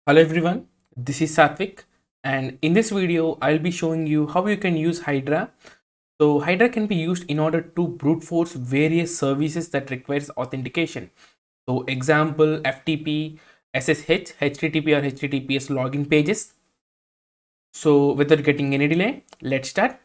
Hello everyone, this is Satvik, and in this video I'll be showing you how you can use Hydra. So Hydra can be used in order to brute force various services that requires authentication. So example FTP, SSH, HTTP or HTTPS login pages. So without getting any delay, let's start.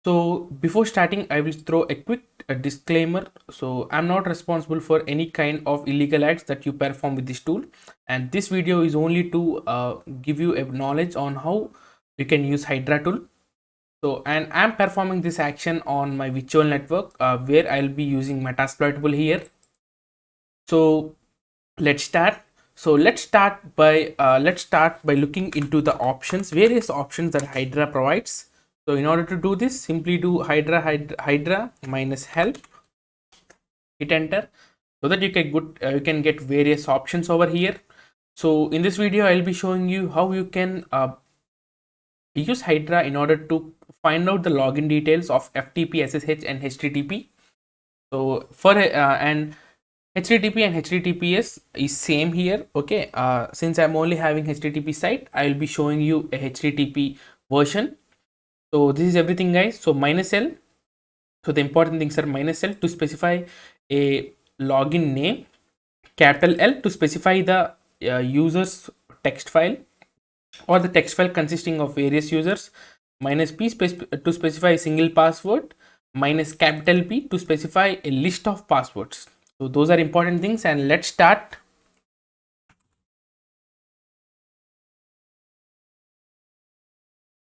So before starting, I will throw a quick disclaimer. So I'm not responsible for any kind of illegal acts that you perform with this tool. And this video is only to give you a knowledge on how you can use Hydra tool. So, and I'm performing this action on my virtual network where I'll be using Metasploitable here. So let's start. So let's start by looking into the options, various options that Hydra provides. So in order to do this, simply do Hydra minus help, hit enter, so that you can get various options over here. So in this video, I'll be showing you how you can use Hydra in order to find out the login details of FTP, SSH, and HTTP. So for and HTTP and HTTPS is same here. Okay, since I'm only having HTTP site, I will be showing you a HTTP version. So this is everything, guys. So minus L. So the important things are minus L to specify a login name, capital L to specify the user's text file or the text file consisting of various users, minus P to specify a single password, minus capital P to specify a list of passwords. So those are important things, and let's start.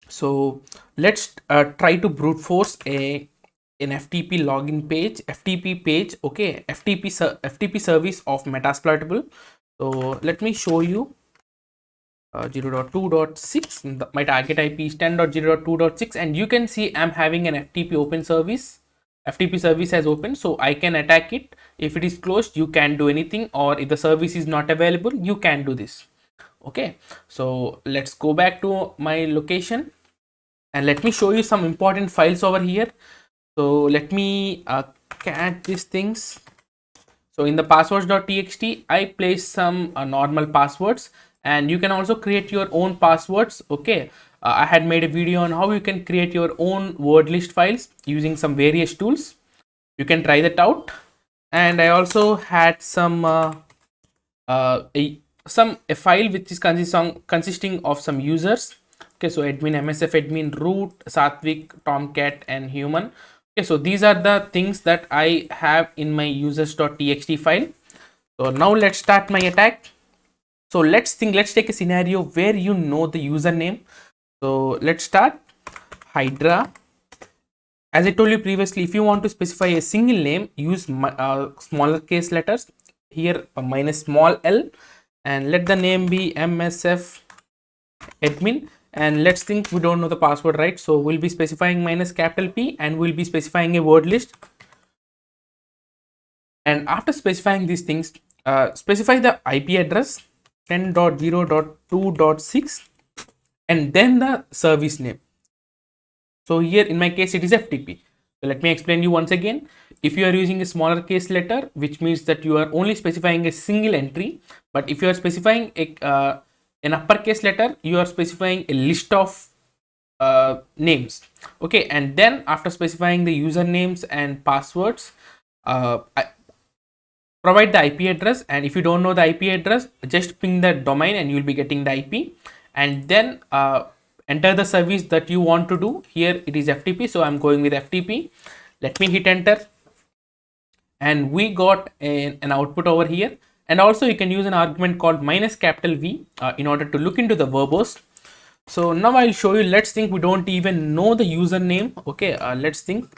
So let's try to brute force an FTP login page, FTP page. Okay, FTP service of Metasploitable. So let me show you 0.2.6. My target IP is 10.0.2.6, and you can see I'm having an FTP open service. FTP service has opened, so I can attack it. If it is closed, you can't do anything, or if the service is not available, you can do this. Okay, so let's go back to my location and let me show you some important files over here. So let me cat these things. So in the passwords.txt, I place some normal passwords, and you can also create your own passwords. Okay, I had made a video on how you can create your own word list files using some various tools. You can try that out. And I also had some a file which is consisting of some users. Okay, so admin, MSF admin, root, Satvik, Tomcat, and human. Okay, so these are the things that I have in my users.txt file. So now let's start my attack. So let's take a scenario where you know the username. So let's start Hydra. As I told you previously, if you want to specify a single name, use smaller case letters. Here minus small l, and let the name be MSF admin. And let's think we don't know the password, right? So we'll be specifying minus capital P, and we'll be specifying a word list. And after specifying these things, specify the IP address 10.0.2.6 and then the service name. So here in my case it is FTP. So let me explain you once again. If you are using a smaller case letter, which means that you are only specifying a single entry, but if you are specifying an uppercase letter, you are specifying a list of names. Okay, and then after specifying the usernames and passwords, provide the IP address, and if you don't know the IP address, just ping the domain and you will be getting the IP, and then enter the service that you want to do. Here it is FTP, so I'm going with FTP. Let me hit enter, and we got an output over here. And also you can use an argument called minus capital V in order to look into the verbose. So now I'll show you. Let's think we don't even know the username. Okay,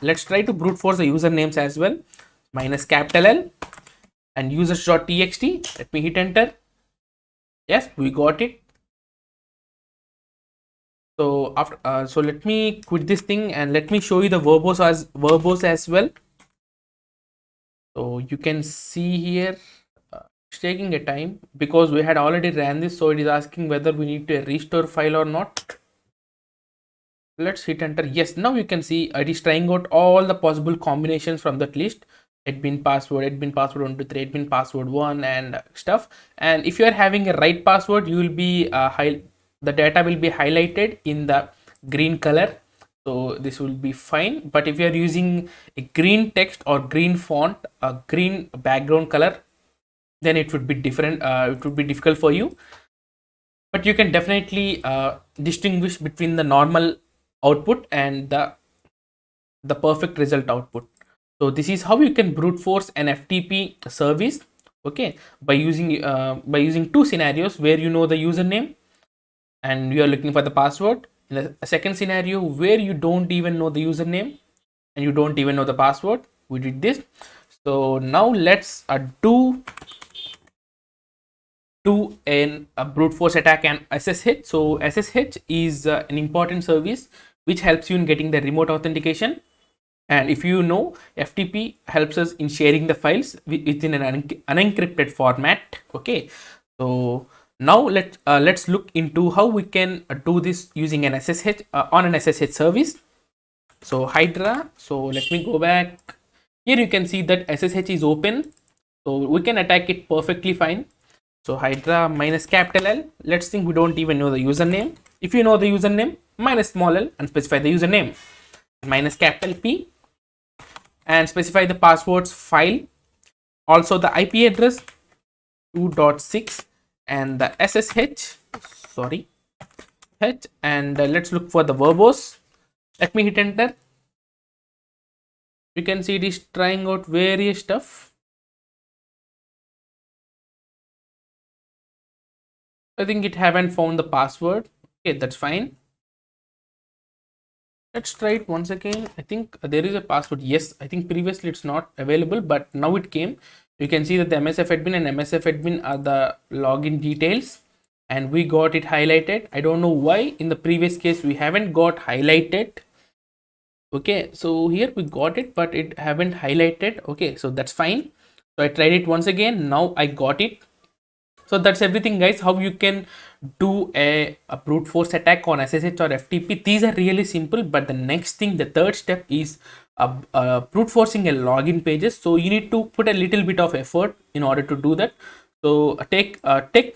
let's try to brute force the usernames as well. Minus capital L and users.txt. Let me hit enter. Yes, we got it. So after so let me quit this thing and let me show you the verbose as well. So you can see here it's taking a time because we had already ran this, so it is asking whether we need to restore file or not. Let's hit enter. Yes, now you can see it is trying out all the possible combinations from that list. admin password 123, admin password 1 and stuff. And if you are having a right password, you will be the data will be highlighted in the green color, so this will be fine. But if you are using a green text or green font, a green background color, then it would be different, it would be difficult for you. But you can definitely distinguish between the normal output and the perfect result output. So this is how you can brute force an FTP service, okay, by using two scenarios where you know the username and you are looking for the password. In a second scenario where you don't even know the username and you don't even know the password, we did this. So now let's do a brute force attack and SSH. So SSH is an important service which helps you in getting the remote authentication. And if you know, FTP helps us in sharing the files within an unencrypted format. Okay, so now let's look into how we can do this using an SSH on an SSH service. So Hydra. So let me go back. Here you can see that SSH is open, so we can attack it perfectly fine. So Hydra minus capital L. Let's think we don't even know the username. If you know the username, minus small l and specify the username. Minus capital P and specify the passwords file. Also the IP address 2.6 and the SSH. Sorry, H, and let's look for the verbose. Let me hit enter. You can see it is trying out various stuff. I think it haven't found the password. Okay, that's fine. Let's try it once again. I think there is a password. Yes, I think previously it's not available, but now it came. You can see that the MSF admin and MSF admin are the login details, and we got it highlighted. I don't know why in the previous case we haven't got highlighted. Okay, so here we got it, but it haven't highlighted. Okay, so that's fine. So I tried it once again. Now I got it. So that's everything, guys, how you can do a brute force attack on SSH or FTP. These are really simple, but the next thing, the third step is brute forcing a login pages. So you need to put a little bit of effort in order to do that. So take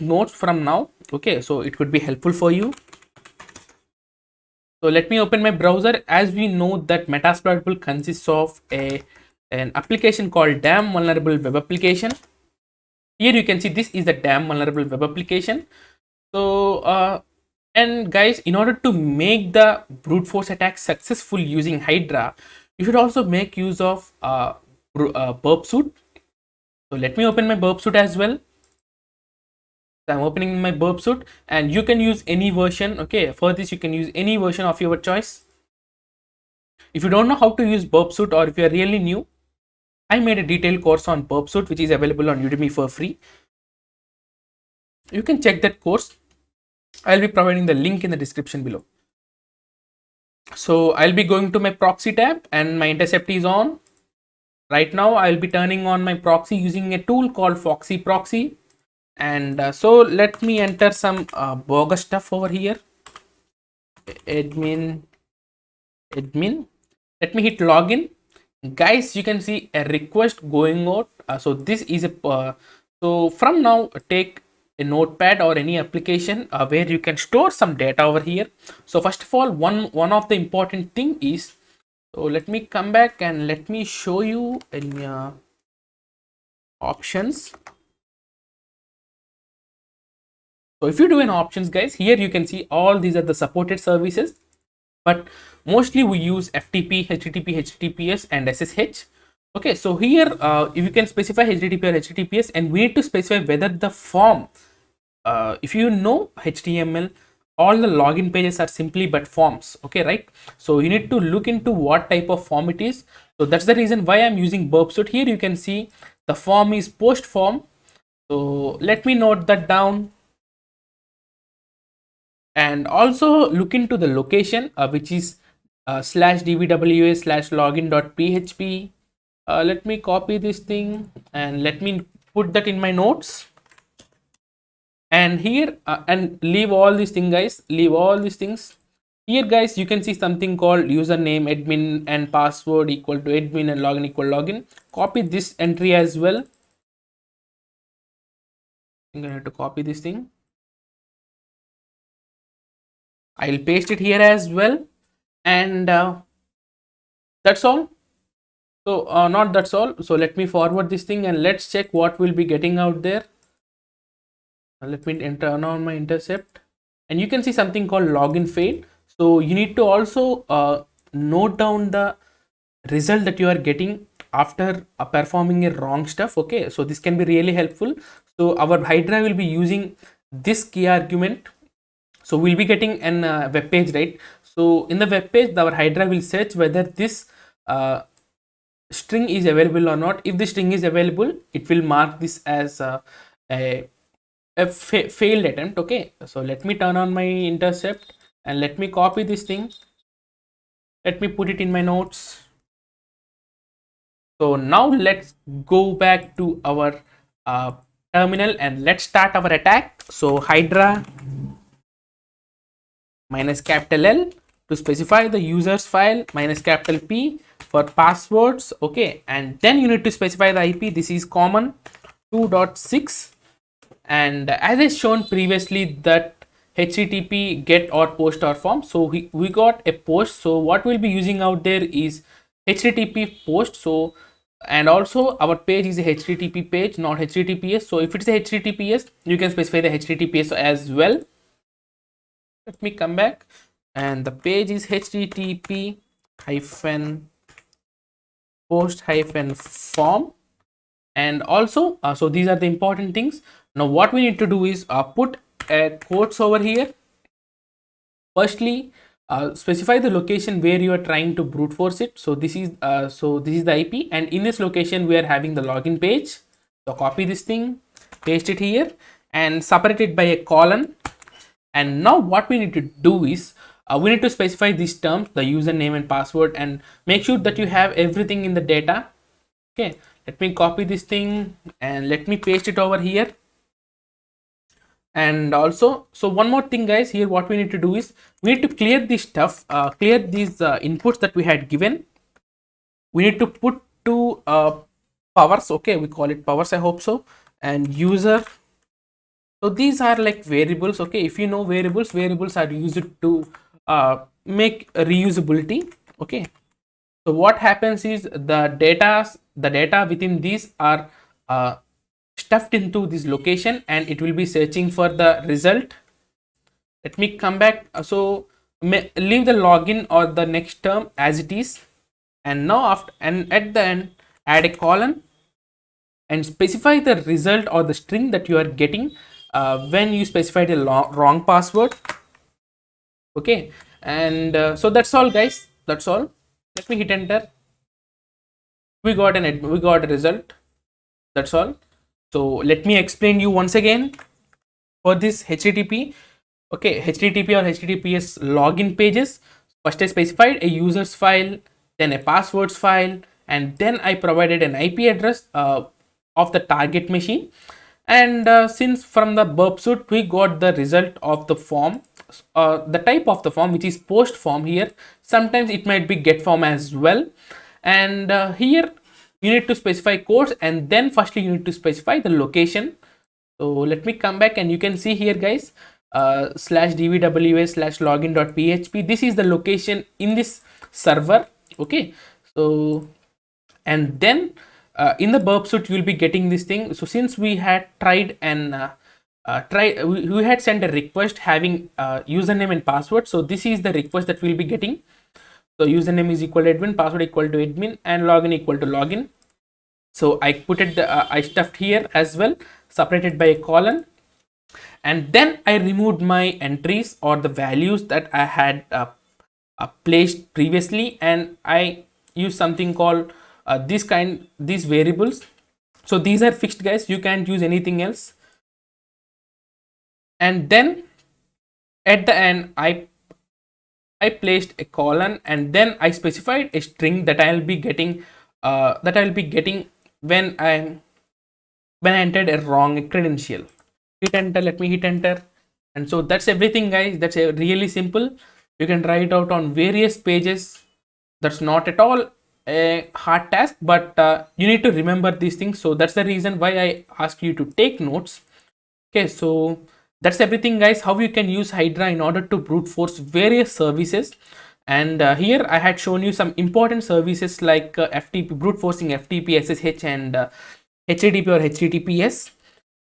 notes from now. Okay, so it could be helpful for you. So let me open my browser. As we know that Metasploitable consists of an application called damn vulnerable web application. Here you can see this is the damn vulnerable web application. So and guys, in order to make the brute force attack successful using Hydra, you should also make use of burp suit. So let me open my burp suit as well. So I'm opening my burp suit, and you can use any version. Okay, for this you can use any version of your choice. If you don't know how to use burp suit, or if you are really new, I made a detailed course on burp suit which is available on Udemy for free. You can check that course. I'll be providing the link in the description below. So I'll be going to my proxy tab and my intercept is on. Right now I'll be turning on my proxy using a tool called Foxy Proxy. And so let me enter some bogus stuff over here. Admin. Let me hit login. Guys, you can see a request going out. So this is a so from now take a notepad or any application where you can store some data over here. So first of all, one of the important thing is, so let me come back and let me show you in options. So if you do an options, guys, here you can see all these are the supported services, but mostly we use FTP, HTTP, HTTPS and SSH. Okay, so here if you can specify HTTP or HTTPS, and we need to specify whether the form, if you know HTML, all the login pages are simply but forms. Okay, right? So you need to look into what type of form it is. So that's the reason why I'm using burp suit. Here you can see the form is post form. So let me note that down. And also look into the location which is /dbws/login.php. Let me copy this thing and let me put that in my notes. And here and leave all these things, guys, leave all these things. Here guys, you can see something called username admin and password equal to admin and login equal login. Copy this entry as well. I'm gonna have to copy this thing. I'll paste it here as well, and that's all. So not that's all. So let me forward this thing and let's check what we'll be getting out there. Let me turn on my intercept, and you can see something called login failed. So you need to also note down the result that you are getting after performing a wrong stuff. Okay, so this can be really helpful. So our Hydra will be using this key argument. So we'll be getting an web page, right? So in the web page, our Hydra will search whether this string is available or not. If the string is available, it will mark this as a failed attempt. Okay, so let me turn on my intercept and let me copy this thing. Let me put it in my notes. So now let's go back to our terminal and let's start our attack. So Hydra minus capital L to specify the user's file, minus capital P for passwords. Okay, and then you need to specify the IP. This is common 2.6, and as I shown previously that HTTP get or post or form. So we got a post. So what we'll be using out there is HTTP post. So and also our page is a HTTP page, not HTTPS. So if it's a HTTPS, you can specify the HTTPS as well. Let me come back, and the page is HTTP hyphen post hyphen form. And also so these are the important things. Now what we need to do is put quotes over here. Firstly, specify the location where you are trying to brute force it. So this is the IP, and in this location we are having the login page. So copy this thing, paste it here, and separate it by a colon. And now what we need to do is we need to specify these terms, the username and password, and make sure that you have everything in the data. Okay, let me copy this thing and let me paste it over here. And also, so one more thing guys, here what we need to do is we need to clear this stuff, clear these inputs that we had given. We need to put two powers. Okay, we call it powers, I hope so. And user, so these are like variables. Okay, if you know variables are used to make reusability. Okay, so what happens is the data within these are stuffed into this location, and it will be searching for the result. Let me come back. So leave the login or the next term as it is, and now after and at the end add a colon and specify the result or the string that you are getting when you specified a wrong password. Okay, and so that's all guys, that's all. Let me hit enter. We got a result. That's all. So let me explain you once again for this HTTP. Okay, HTTP or HTTPS login pages. First I specified a user's file, then a passwords file, and then I provided an IP address of the target machine. And since from the burp suit we got the result of the form, the type of the form, which is post form here. Sometimes it might be get form as well. And here you need to specify codes, and then firstly you need to specify the location. So let me come back, and you can see here guys, slash dvws slash login.php. This is the location in this server. Okay, so and then in the burp suit you will be getting this thing. So since we had tried and we had sent a request having username and password, so this is the request that we'll be getting. So username is equal to admin, password equal to admin, and login equal to login. So I put it I stuffed here as well, separated by a colon, and then I removed my entries or the values that I had placed previously, and I use something called these variables. So these are fixed guys, you can't use anything else. And then at the end I placed a colon, and then I specified a string that I'll be getting when I entered a wrong credential. Hit enter. Let me hit enter. And so that's everything guys. That's really simple. You can try it out on various pages. That's not at all a hard task, but you need to remember these things. So that's the reason why I ask you to take notes. Okay, so that's everything, guys. How you can use Hydra in order to brute force various services. And here I had shown you some important services like FTP, brute forcing FTP, SSH, and HTTP or HTTPS.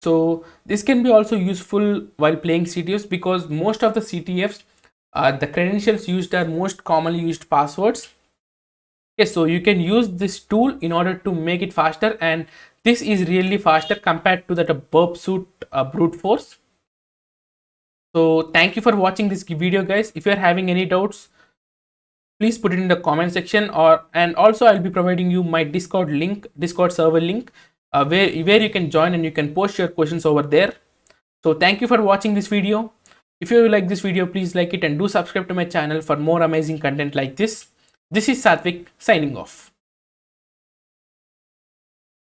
So this can be also useful while playing CTFs, because most of the CTFs, the credentials used are most commonly used passwords. Okay, so you can use this tool in order to make it faster, and this is really faster compared to that burp suit brute force. So thank you for watching this video, guys. If you are having any doubts, please put it in the comment section, and also I'll be providing you my Discord server link, where you can join and you can post your questions over there. So thank you for watching this video. If you like this video, please like it and do subscribe to my channel for more amazing content like this. This is Satvik signing off.